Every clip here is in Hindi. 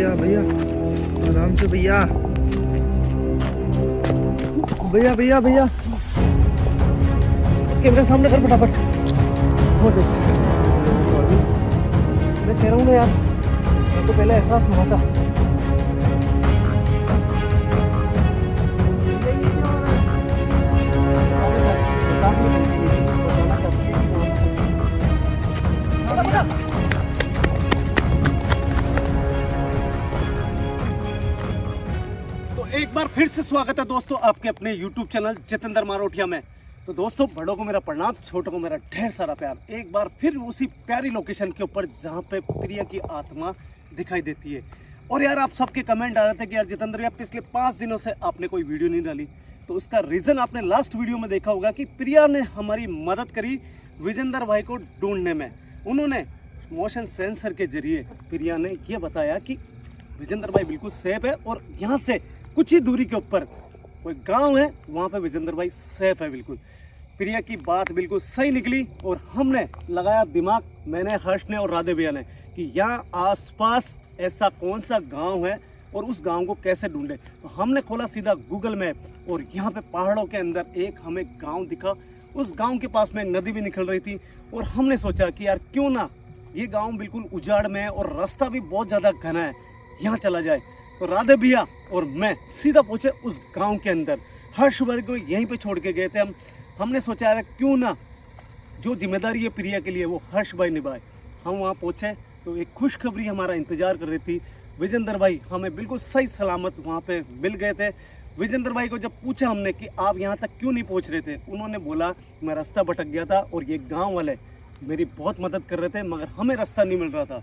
भैया भैया आराम से भैया भैया भैया भैया कैमरे सामने कर फटाफट। मैं कह रहा हूँ ना यार, मैं तो पहले एहसास हुआ था। तो एक बार फिर से स्वागत है दोस्तों आपके अपने YouTube चैनल जितेंद्र मारोठिया में। तो दोस्तों, बड़ों को मेरा प्रणाम, छोटों को मेरा ढेर सारा प्यार। एक बार फिर उसी प्यारी लोकेशन के ऊपर जहाँ पे प्रिया की आत्मा दिखाई देती है। और यार, आप सबके कमेंट आ रहे थे कि यार जितेंद्र यार, पिछले 5 दिनों से आपने कोई वीडियो नहीं डाली। तो उसका रीज़न आपने लास्ट वीडियो में देखा होगा कि प्रिया ने हमारी मदद करी विजेंद्र भाई को ढूंढने में। उन्होंने मोशन सेंसर के जरिए प्रिया ने यह बताया कि विजेंद्र भाई बिल्कुल सेफ है और यहाँ से कुछ ही दूरी के ऊपर कोई गांव है, वहाँ पे विजेंद्र भाई सेफ है बिल्कुल। प्रिया की बात बिल्कुल सही निकली और हमने लगाया दिमाग, मैंने, हर्ष ने और राधे भैया ने, कि यहाँ आसपास ऐसा कौन सा गांव है और उस गांव को कैसे ढूंढे। तो हमने खोला सीधा गूगल मैप और यहाँ पे पहाड़ों के अंदर एक हमें गाँव दिखा। उस गाँव के पास में एक नदी भी निकल रही थी और हमने सोचा कि यार क्यों ना, ये गाँव बिल्कुल उजाड़ में है और रास्ता भी बहुत ज़्यादा घना है, यहाँ चला जाए। तो राधे भैया और मैं सीधा पहुंचे उस गांव के अंदर। हर्ष भाई को यहीं पे छोड़ के गए थे हम। हमने सोचा यार क्यों ना जो जिम्मेदारी है प्रिया के लिए वो हर्ष भाई निभाए। हम वहाँ पहुंचे तो एक खुशखबरी हमारा इंतजार कर रही थी। विजेंद्र भाई हमें बिल्कुल सही सलामत वहाँ पे मिल गए थे। विजेंद्र भाई को जब पूछा हमने कि आप यहाँ तक क्यों नहीं पहुँच रहे थे, उन्होंने बोला मैं रास्ता भटक गया था और ये गाँव वाले मेरी बहुत मदद कर रहे थे मगर हमें रास्ता नहीं मिल रहा था।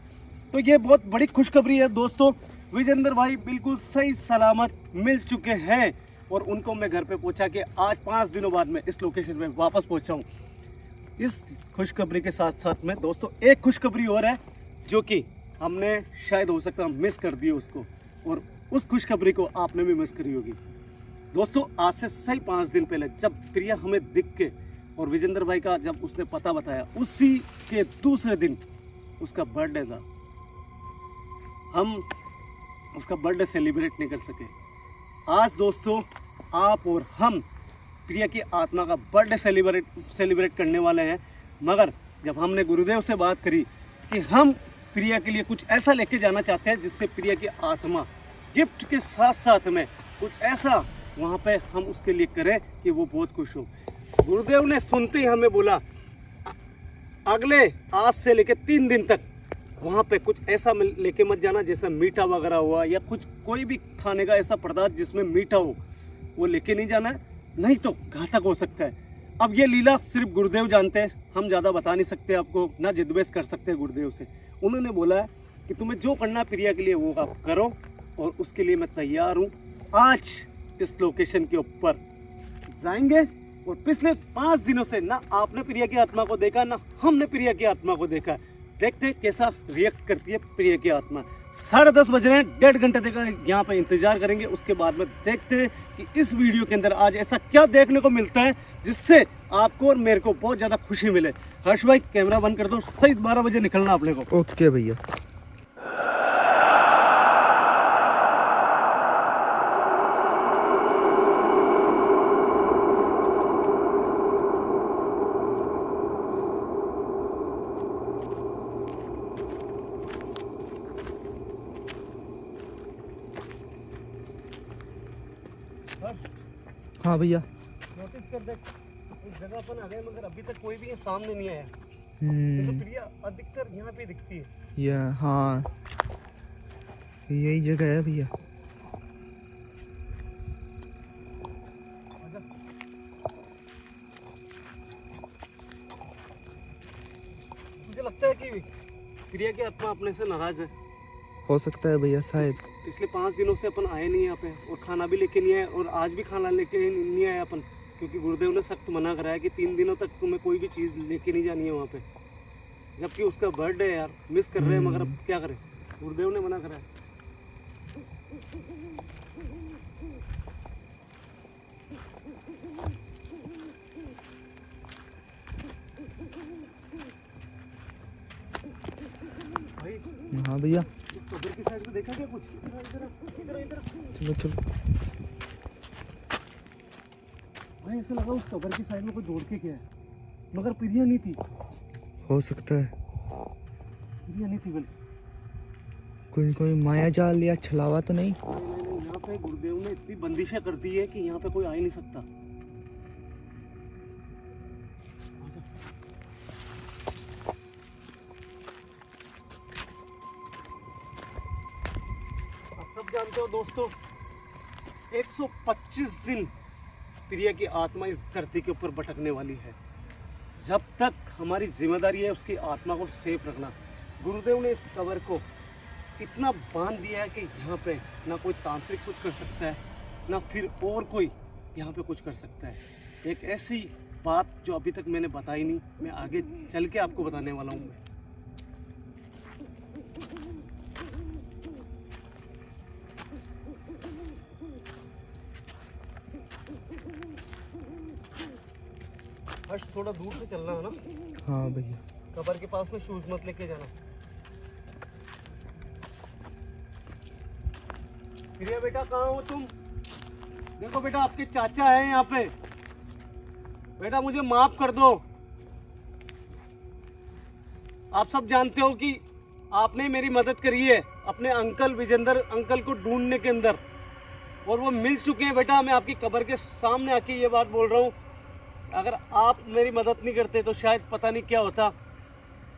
तो ये बहुत बड़ी खुशखबरी है दोस्तों, विजेंद्र भाई बिल्कुल सही सलामत मिल चुके हैं और उनको मैं घर पे पहुंचा के आज 5 दिनों बाद मैं इस लोकेशन में वापस पहुंचा हूं। इस खुशखबरी के साथ साथ में दोस्तों एक खुशखबरी और है जो कि हमने शायद हो सकता मिस कर दी उसको, और उस खुशखबरी को आपने भी मिस करी होगी। दोस्तों, आज से सही 5 दिन पहले जब प्रिया हमें दिख के और विजेंद्र भाई का जब उसने पता बताया, उसी के दूसरे दिन उसका बर्थडे था। हम उसका बर्थडे सेलिब्रेट नहीं कर सके। आज दोस्तों आप और हम प्रिया की आत्मा का बर्थडे सेलिब्रेट करने वाले हैं। मगर जब हमने गुरुदेव से बात करी कि हम प्रिया के लिए कुछ ऐसा लेके जाना चाहते हैं जिससे प्रिया की आत्मा गिफ्ट के साथ साथ में कुछ ऐसा वहाँ पे हम उसके लिए करें कि वो बहुत खुश हो। गुरुदेव ने सुनते ही हमें बोला अगले आज से लेके 3 दिन तक वहाँ पे कुछ ऐसा लेके मत जाना जैसा मीठा वगैरह हुआ या कुछ कोई भी खाने का ऐसा पदार्थ जिसमें मीठा हो, वो लेके नहीं जाना है, नहीं तो घातक हो सकता है। अब ये लीला सिर्फ गुरुदेव जानते हैं, हम ज़्यादा बता नहीं सकते आपको, ना जिद्वेश कर सकते हैं गुरुदेव से। उन्होंने बोला है कि तुम्हें जो करना है प्रिया के लिए वो आप करो और उसके लिए मैं तैयार हूँ। आज इस लोकेशन के ऊपर जाएंगे और पिछले 5 दिनों से ना आपने प्रिया की आत्मा को देखा ना हमने प्रिया की आत्मा को देखा। देखते हैं कैसा रिएक्ट करती है प्रिया की आत्मा। 10:30 बज रहे हैं, 1.5 घंटे तक यहाँ पे इंतजार करेंगे। उसके बाद में देखते हैं कि इस वीडियो के अंदर आज ऐसा क्या देखने को मिलता है जिससे आपको और मेरे को बहुत ज़्यादा खुशी मिले। हर्ष भाई कैमरा बंद कर दो, सही 12 बजे निकलना अपने को। ओके भैया। हाँ भैया, नोटिस कर देख, इस जगह पर आ गए मगर अभी तक कोई भी सामने नहीं आया। तो प्रिया अधिकतर यहाँ पे दिखती है। या हाँ, यही जगह है भैया। मुझे लगता है कि प्रिया की आत्मा अपने से नाराज है। हो सकता है भैया, शायद। पिछले 5 दिनों से अपन आए नहीं यहाँ पे और खाना भी लेके नहीं आए और आज भी खाना लेके नहीं आए अपन, क्योंकि गुरुदेव ने सख्त मना कराया कि 3 दिनों तक तुम्हें कोई भी चीज़ लेके नहीं जानी है वहाँ पे। जबकि उसका बर्थडे है यार, मिस कर रहे हैं मगर अब क्या करें, गुरुदेव ने मना कराया। भाई हाँ भैया, इस कब्र की साइड में देखा क्या कुछ? इधर इधर चलो चलो। भाई ऐसा लगा उस कब्र की साइड में कोई दौड़ के गया है, मगर प्रिया नहीं थी। हो सकता है प्रिया नहीं थी बल्कि कोई माया जाल या छलावा तो नहीं। नहीं, यहाँ पे गुरुदेव ने इतनी बंदिशें कर दी है कि यहाँ पे कोई आ ही नहीं सकता। आप सब जानते हो दोस्तों, 125 दिन प्रिया की आत्मा इस धरती के ऊपर भटकने वाली है। जब तक हमारी जिम्मेदारी है उसकी आत्मा को सेफ रखना। गुरुदेव ने इस कब्र को इतना बांध दिया है कि यहाँ पे ना कोई तांत्रिक कुछ कर सकता है, ना फिर और कोई यहाँ पे कुछ कर सकता है। एक ऐसी बात जो अभी तक मैंने बताई नहीं, मैं आगे चल के आपको बताने वाला हूँ। मैं हर्ष थोड़ा दूर से चलना है ना। हाँ भैया। कब्र के पास में शूज मत लेके जाना। प्रिया बेटा कहाँ हो तुम? देखो बेटा आपके चाचा हैं यहाँ पे। बेटा मुझे माफ कर दो। आप सब जानते हो कि आपने मेरी मदद करी है अपने अंकल विजेंद्र अंकल को ढूंढने के अंदर, और वो मिल चुके हैं। बेटा मैं आपकी कब्र के सामने आके ये बात बोल रहा हूँ, अगर आप मेरी मदद नहीं करते तो शायद पता नहीं क्या होता।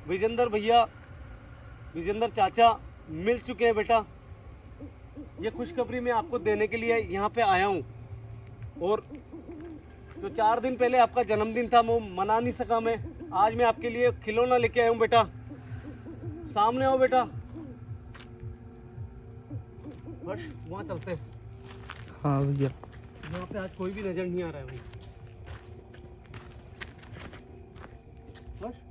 विजेंद्र भैया, विजेंद्र चाचा मिल चुके हैं बेटा। ये खुशखबरी मैं आपको देने के लिए यहाँ पे आया हूँ। और जो 4 दिन पहले आपका जन्मदिन था वो मना नहीं सका मैं, आज मैं आपके लिए खिलौना लेके आया हूँ बेटा। सामने आओ बेटा। बस वहाँ चलते हैं। हाँ भैया। यहाँ पे आज कोई भी नजर नहीं आ रहा है भाई। बस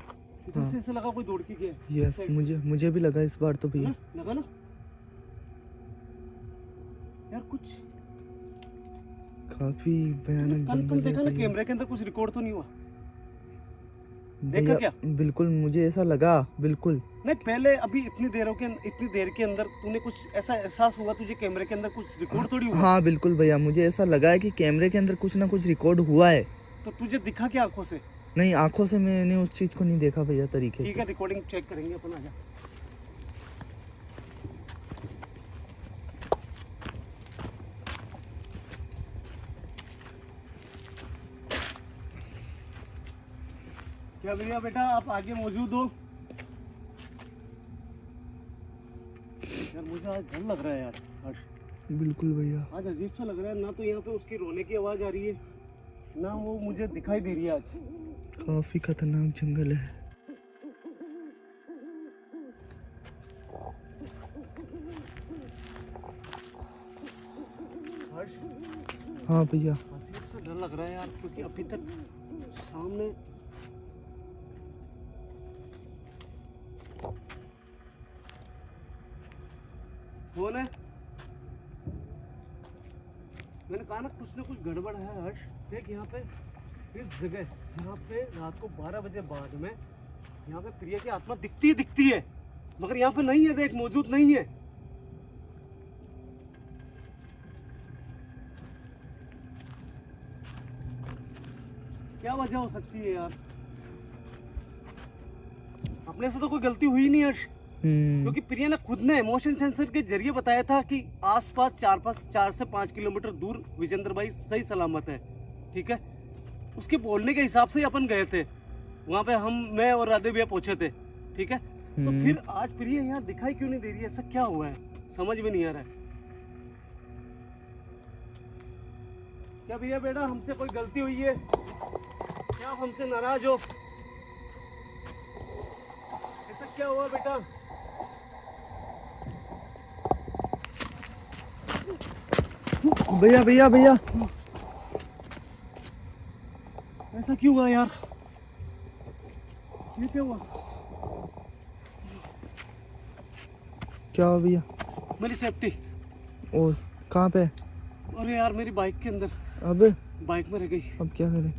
इधर से ऐसा लगा कोई दौड़ के गया। यस, मुझे भी लगा इस बार तो भैया। लगा ना यार, कुछ काफी भयानक कल जंगल देखा ना, है कैमरे के अंदर कुछ रिकॉर्ड तो नहीं हुआ? देखा भैया। क्या? बिल्कुल मुझे ऐसा लगा, बिल्कुल नहीं पहले अभी इतनी देर के अंदर तूने कुछ ऐसा एहसास हुआ तुझे कैमरे के अंदर कुछ रिकॉर्ड थोड़ी हुआ? हाँ बिल्कुल भैया, मुझे ऐसा लगा है कि कैमरे के अंदर कुछ ना कुछ रिकॉर्ड हुआ है। तो तुझे दिखा क्या आंखों से? नहीं, आंखों से मैंने उस चीज को नहीं देखा भैया तरीके ठीक से। है, रिकॉर्डिंग चेक करेंगे अपन। आजा। क्या भैया बेटा आप आगे मौजूद हो? यार मुझे आज डर लग रहा है यार हर्ष। बिल्कुल भैया, आज अजीब सा लग रहा है ना। तो यहाँ पे उसकी रोने की आवाज आ रही है, ना वो मुझे दिखाई दे रही है आज। काफी खतरनाक जंगल है। हर्ष हाँ भैया। अजीब सा डर लग रहा है यार, क्योंकि अभी तक सामने कौन है? मैंने कहा ना कुछ गड़बड़ है हर्ष। देख यहाँ पे इस जगह जहाँ पे रात को 12 बजे बाद में यहाँ पे प्रिया की आत्मा दिखती है, मगर यहाँ पे नहीं है। देख मौजूद नहीं है। क्या वजह हो सकती है यार? अपने से तो कोई गलती हुई नहीं हर्ष, क्योंकि प्रिया ने खुद ने मोशन सेंसर के जरिए बताया था कि आसपास 4 से 5 किलोमीटर दूर विजेंद्र भाई सही सलामत है। ठीक है, उसके बोलने के हिसाब से ही अपन गए थे वहां पे। मैं और राधे भैया पहुंचे थे। ठीक है, तो फिर आज प्रिया यहाँ दिखाई क्यों नहीं दे रही है? ऐसा क्या हुआ है समझ में नहीं आ रहा है। क्या भैया बेटा हमसे कोई गलती हुई है? क्या आप हमसे नाराज हो? ऐसा क्या हुआ बेटा? भैया भैया भैया, ऐसा क्यों हुआ यार? ये क्या हुआ? क्या हुआ भैया? मेरी सेफ्टी। और कहाँ पे? अरे यार मेरी बाइक के अंदर। अब बाइक में रह गई। अब क्या करें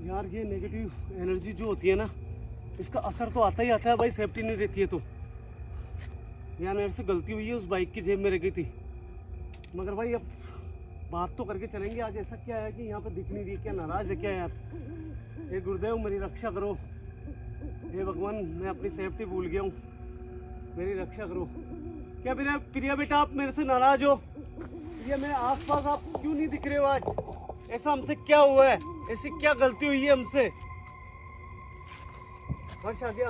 यार? ये नेगेटिव एनर्जी जो होती है ना, इसका असर तो आता ही आता है भाई, सेफ्टी नहीं रहती है तो। यार मेरे से गलती हुई है, उस बाइक की जेब में रह गई थी। मगर भाई अब बात तो करके चलेंगे। आज ऐसा क्या है कि यहाँ पे दिख नहीं रही, क्या नाराज है क्या यार? हे गुरुदेव मेरी रक्षा करो, हे भगवान मैं अपनी सेफ्टी भूल गया हूँ, मेरी रक्षा करो। क्या प्रिया, प्रिया बेटा आप मेरे से नाराज हो? प्रिया मेरे आसपास आप क्यों नहीं दिख रहे हो आज? ऐसा हमसे क्या हुआ है? ऐसी क्या गलती हुई है हमसे? हर्ष आ गया।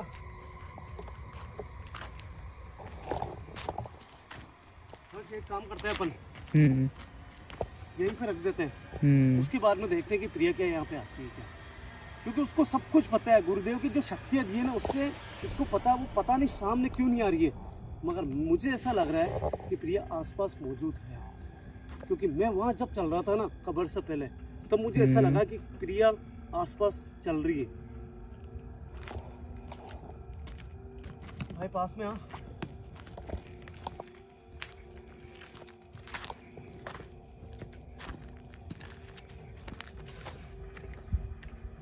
हर्ष एक काम करते हैं अपन, यहीं पे रख देते हैं। उसके बाद में देखते हैं कि प्रिया क्या यहाँ पे आती है क्या, क्योंकि उसको सब कुछ पता है। गुरुदेव की जो शक्तियाँ दी है ना, उससे उसको पता है, वो पता नहीं सामने क्यों नहीं आ रही है। मगर मुझे ऐसा लग रहा है कि प्रिया आसपास मौजूद है, क्योंकि मैं वहाँ जब चल रहा था ना कब्र से पहले, तब मुझे ऐसा लगा कि प्रिया आसपास चल रही है। भाई पास में आ।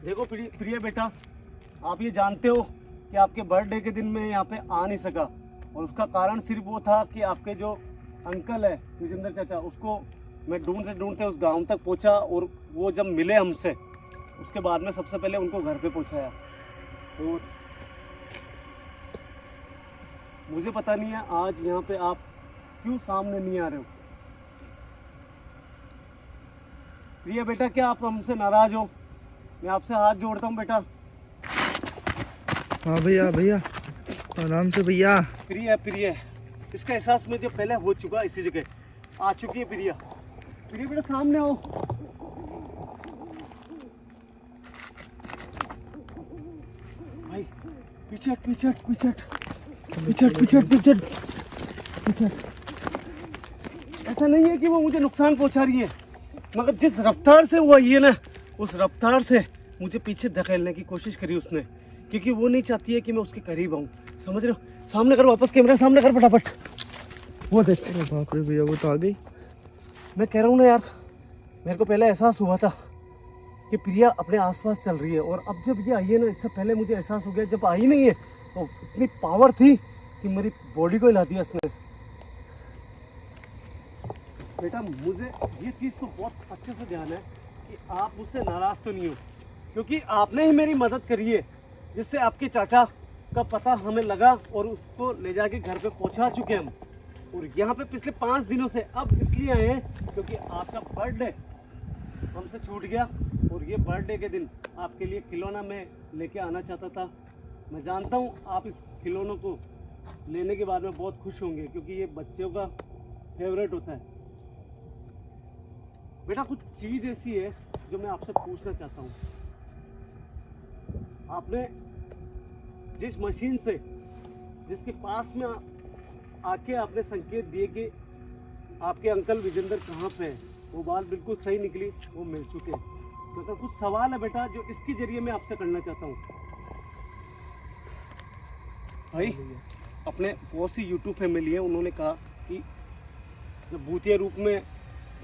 देखो प्रिया बेटा, आप ये जानते हो कि आपके बर्थडे के दिन मैं यहाँ पे आ नहीं सका, और उसका कारण सिर्फ वो था कि आपके जो अंकल है विजेंद्र चाचा, उसको मैं ढूंढते ढूंढते उस गांव तक पहुँचा, और वो जब मिले हमसे उसके बाद में सबसे पहले उनको घर पे पहुँचाया। तो मुझे पता नहीं है आज यहाँ पे आप क्यों सामने नहीं आ रहे हो। प्रिया बेटा क्या आप हमसे नाराज हो? मैं आपसे हाथ जोड़ता हूँ बेटा। हाँ भैया, भैया आराम से भैया। प्रिया, प्रिया इसका एहसास मुझे पहले हो चुका, इसी जगह आ चुकी है प्रिया। प्रिया बेटा सामने आओ। भाई पीछे पीछे पीछे पीछे पीछे पीछे पीछे। ऐसा नहीं है कि वो मुझे नुकसान पहुंचा रही है, मगर जिस रफ्तार से वो आई है ना, उस रफ्तार से मुझे पीछे धकेलने की कोशिश करी उसने, क्योंकि वो नहीं चाहती है कि मैं उसके करीब आऊँ। समझ रहे हो? सामने कर, वापस कैमरा सामने कर फटाफट। वो देख। अरे बाप रे भैया, वो तो आ गई। मैं कह रहा हूँ ना यार, मेरे को पहले एहसास हुआ था कि प्रिया अपने आसपास चल रही है, और अब जब ये आई है ना, इससे पहले मुझे एहसास हो गया जब आई नहीं है तो इतनी पावर थी कि मेरी बॉडी को हिला दिया इसने। बेटा मुझे ये चीज़ तो बहुत अच्छे से ध्यान है कि आप मुझसे नाराज तो नहीं हो, क्योंकि आपने ही मेरी मदद करी है, जिससे आपके चाचा का पता हमें लगा और उसको ले जाके घर पे पहुंचा चुके हम। और यहाँ पे पिछले 5 दिनों से अब इसलिए आए हैं क्योंकि आपका बर्थडे हमसे छूट गया, और ये बर्थडे के दिन आपके लिए खिलौना मैं लेके आना चाहता था। मैं जानता हूँ आप इस खिलौनों को लेने के बाद में बहुत खुश होंगे, क्योंकि ये बच्चों का फेवरेट होता है। बेटा कुछ चीज़ ऐसी है जो मैं आपसे पूछना चाहता हूँ। आपने जिस मशीन से, जिसके पास में आके आपने संकेत दिए कि आपके अंकल विजेंद्र कहाँ पे है, वो बात बिल्कुल सही निकली, वो मिल चुके हैं। मतलब कुछ सवाल है बेटा जो इसके जरिए मैं आपसे करना चाहता हूँ। भाई अपने बहुत सी यूट्यूब फैमिली है, उन्होंने कहा कि जब भूतिया रूप में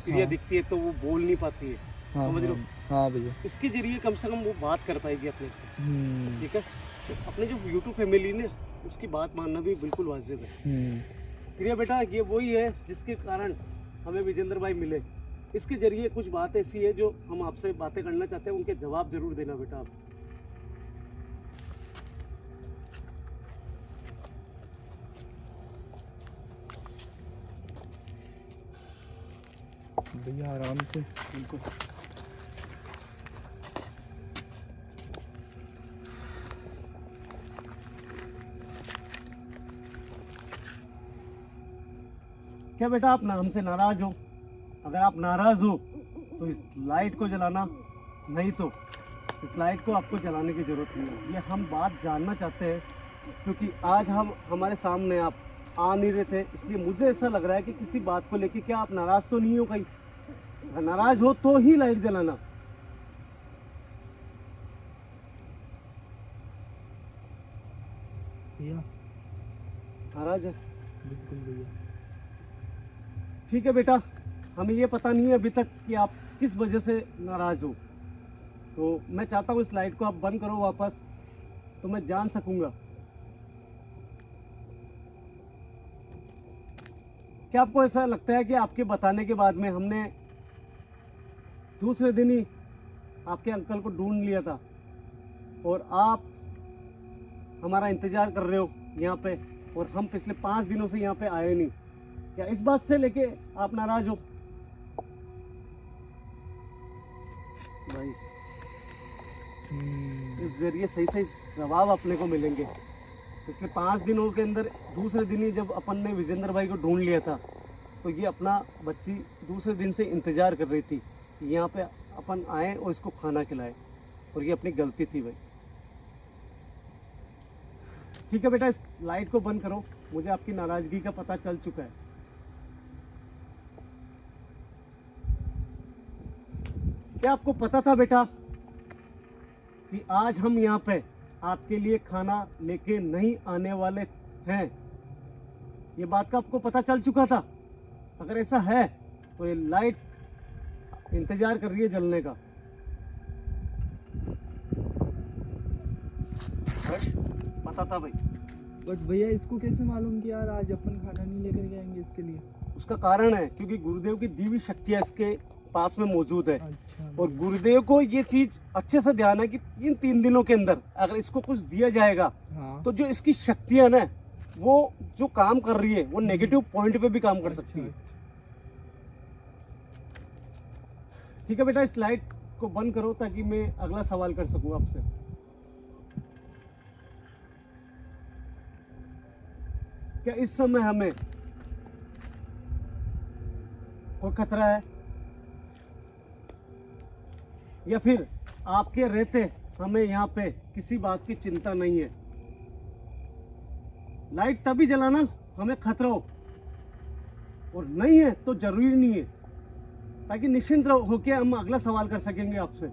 प्रिया दिखती है तो वो बोल नहीं पाती है। समझ रहे हो? हाँ भैया, इसके जरिए कम से कम वो बात कर पाएगी अपने से। ठीक है, तो अपने जो यूट्यूब फैमिली ने उसकी बात मानना भी बिल्कुल वाजिब है। प्रिया बेटा ये वही है जिसके कारण हमें विजेंद्र भाई मिले। इसके जरिए कुछ बात ऐसी है जो हम आपसे बातें करना चाहते हैं, उनके जवाब जरूर देना बेटा आप। भैया आराम से। बिल्कुल। क्या बेटा आप हमसे नाराज हो? अगर आप नाराज हो तो इस लाइट को जलाना, नहीं तो इस लाइट को आपको जलाने की जरूरत नहीं है। ये हम बात जानना चाहते हैं, क्योंकि आज हम हमारे सामने आप आ नहीं रहे थे, इसलिए मुझे ऐसा लग रहा है कि किसी बात को लेके क्या आप नाराज तो नहीं हो कहीं? अगर नाराज हो तो ही लाइट जलाना। भैया नाराज है? बिल्कुल भैया। ठीक है बेटा, हमें ये पता नहीं है अभी तक कि आप किस वजह से नाराज हो, तो मैं चाहता हूँ इस लाइट को आप बंद करो वापस, तो मैं जान सकूंगा। क्या आपको ऐसा लगता है कि आपके बताने के बाद में हमने दूसरे दिन ही आपके अंकल को ढूंढ लिया था और आप हमारा इंतजार कर रहे हो यहाँ पे, और हम पिछले 5 दिनों से यहाँ पे आए नहीं? क्या इस बात से लेके आप नाराज हो? भाई इस जरिए सही सही जवाब अपने को मिलेंगे। पिछले 5 दिनों के अंदर दूसरे दिन ही जब अपन ने विजेंद्र भाई को ढूंढ लिया था, तो ये अपना बच्ची दूसरे दिन से इंतजार कर रही थी कि यहाँ पे अपन आए और इसको खाना खिलाए, और ये अपनी गलती थी भाई। ठीक है बेटा, इस लाइट को बंद करो, मुझे आपकी नाराजगी का पता चल चुका है। क्या आपको पता था बेटा कि आज हम यहाँ पे आपके लिए खाना लेके नहीं आने वाले हैं? ये बात का आपको पता चल चुका था? अगर ऐसा है तो ये लाइट इंतजार कर रही है जलने का। पता था भाई। बट भैया इसको कैसे मालूम कि यार आज अपन खाना नहीं लेकर के आएंगे इसके लिए? उसका कारण है क्योंकि गुरुदेव की दी हुई शक्तियां इसके पास में मौजूद है। अच्छा। और गुरुदेव को ये चीज अच्छे से ध्यान है कि इन 3 दिनों के अंदर अगर इसको कुछ दिया जाएगा, हाँ। तो जो इसकी शक्तियां ना वो जो काम कर रही है वो नेगेटिव पॉइंट पे भी काम कर सकती है। ठीक है बेटा, इस लाइट को बंद करो ताकि मैं अगला सवाल कर सकूं आपसे। क्या इस समय हमें कोई खतरा है, या फिर आपके रहते हमें यहाँ पे किसी बात की चिंता नहीं है? लाइट तभी जलाना हमें खतरा हो, और नहीं है तो जरूरी नहीं है, ताकि निश्चिंत होके हम अगला सवाल कर सकेंगे आपसे।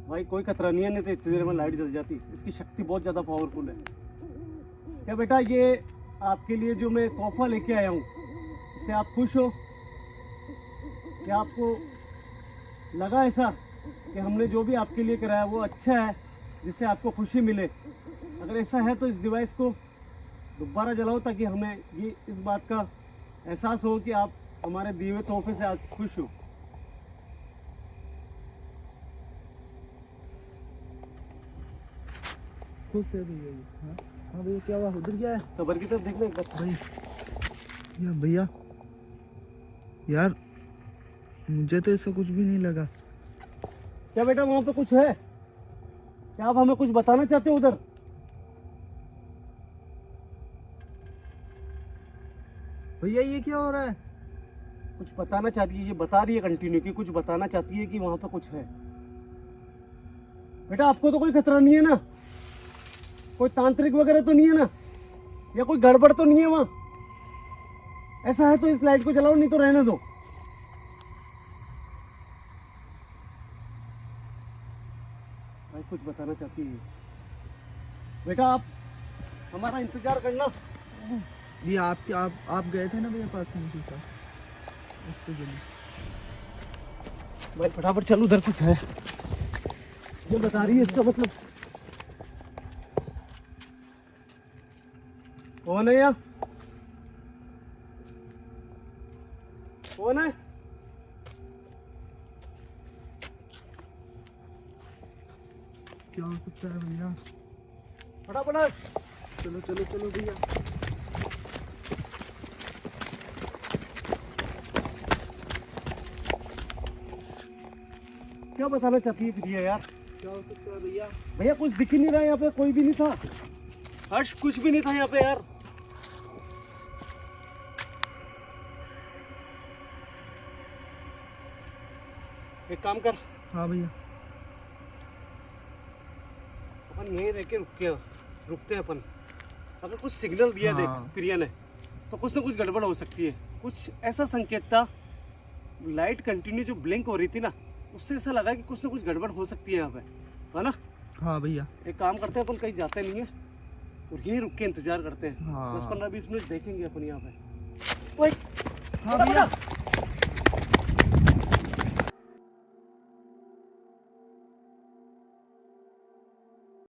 भाई कोई खतरा नहीं है, नहीं तो इतनी देर में लाइट जल जाती। इसकी शक्ति बहुत ज्यादा पावरफुल है। क्या बेटा, ये आपके लिए जो मैं तोहफा लेके आया हूँ, इससे आप खुश हो? क्या आपको लगा ऐसा कि हमने जो भी आपके लिए कराया वो अच्छा है, जिससे आपको खुशी मिले? अगर ऐसा है तो इस डिवाइस को दोबारा जलाओ ताकि हमें ये इस बात का एहसास हो कि आप हमारे दिए हुए तोहफे से आज खुश हो। खुश है भैया। हाँ हाँ भैया, क्या हुआ? उधर क्या है? कबर की तरफ देखना एक बार। भाई या भैया यार, मुझे तो ऐसा कुछ भी नहीं लगा। क्या बेटा वहां पे कुछ है? क्या आप हमें कुछ बताना चाहते हो उधर? भैया ये क्या हो रहा है? कुछ बताना चाहती है, ये बता रही है कंटिन्यू कि कुछ बताना चाहती है कि वहां पे कुछ है। बेटा आपको तो कोई खतरा नहीं है ना? कोई तांत्रिक वगैरह तो नहीं है ना? या कोई गड़बड़ तो नहीं है वहां? ऐसा है तो इस लाइट को जलाओ, नहीं तो रहने दो। भाई कुछ बताना चाहती है बेटा, आप हमारा इंतजार करना। ये आप गए थे ना भैया पास में उनके साथ, उससे जल्दी। भाई फटाफट चल, उधर कुछ है। ये बता रही है, इसका मतलब कौन है? या कौन है? क्या हो सकता है भैया? फटाफट चलो चलो चलो भैया। क्या बताना चाहती है प्रिया यार? क्या हो सकता है भैया? भैया कुछ दिख ही नहीं रहा, यहाँ पे कोई भी नहीं था। हर्ष कुछ भी नहीं था यहाँ पे यार। एक काम कर, हाँ भैया। अपन यहीं रह के रुकते हैं अपन। अगर कुछ सिग्नल दिया हाँ। देख प्रिया ने, तो कुछ ना कुछ गड़बड़ हो सकती है। कुछ ऐसा संकेत था, लाइट कंटिन्यू जो ब्लिंक हो रही थी ना, उससे ऐसा लगा कि कुछ ना कुछ गड़बड़ हो सकती है यहाँ पे, है ना? हाँ भैया। एक काम करते हैं, अपन कहीं जाते नहीं है और यहीं रुक के इंतजार करते हैं। हाँ। 10-15-20 मिनट देखेंगे अपन यहाँ पे। ओए, हाँ भैया।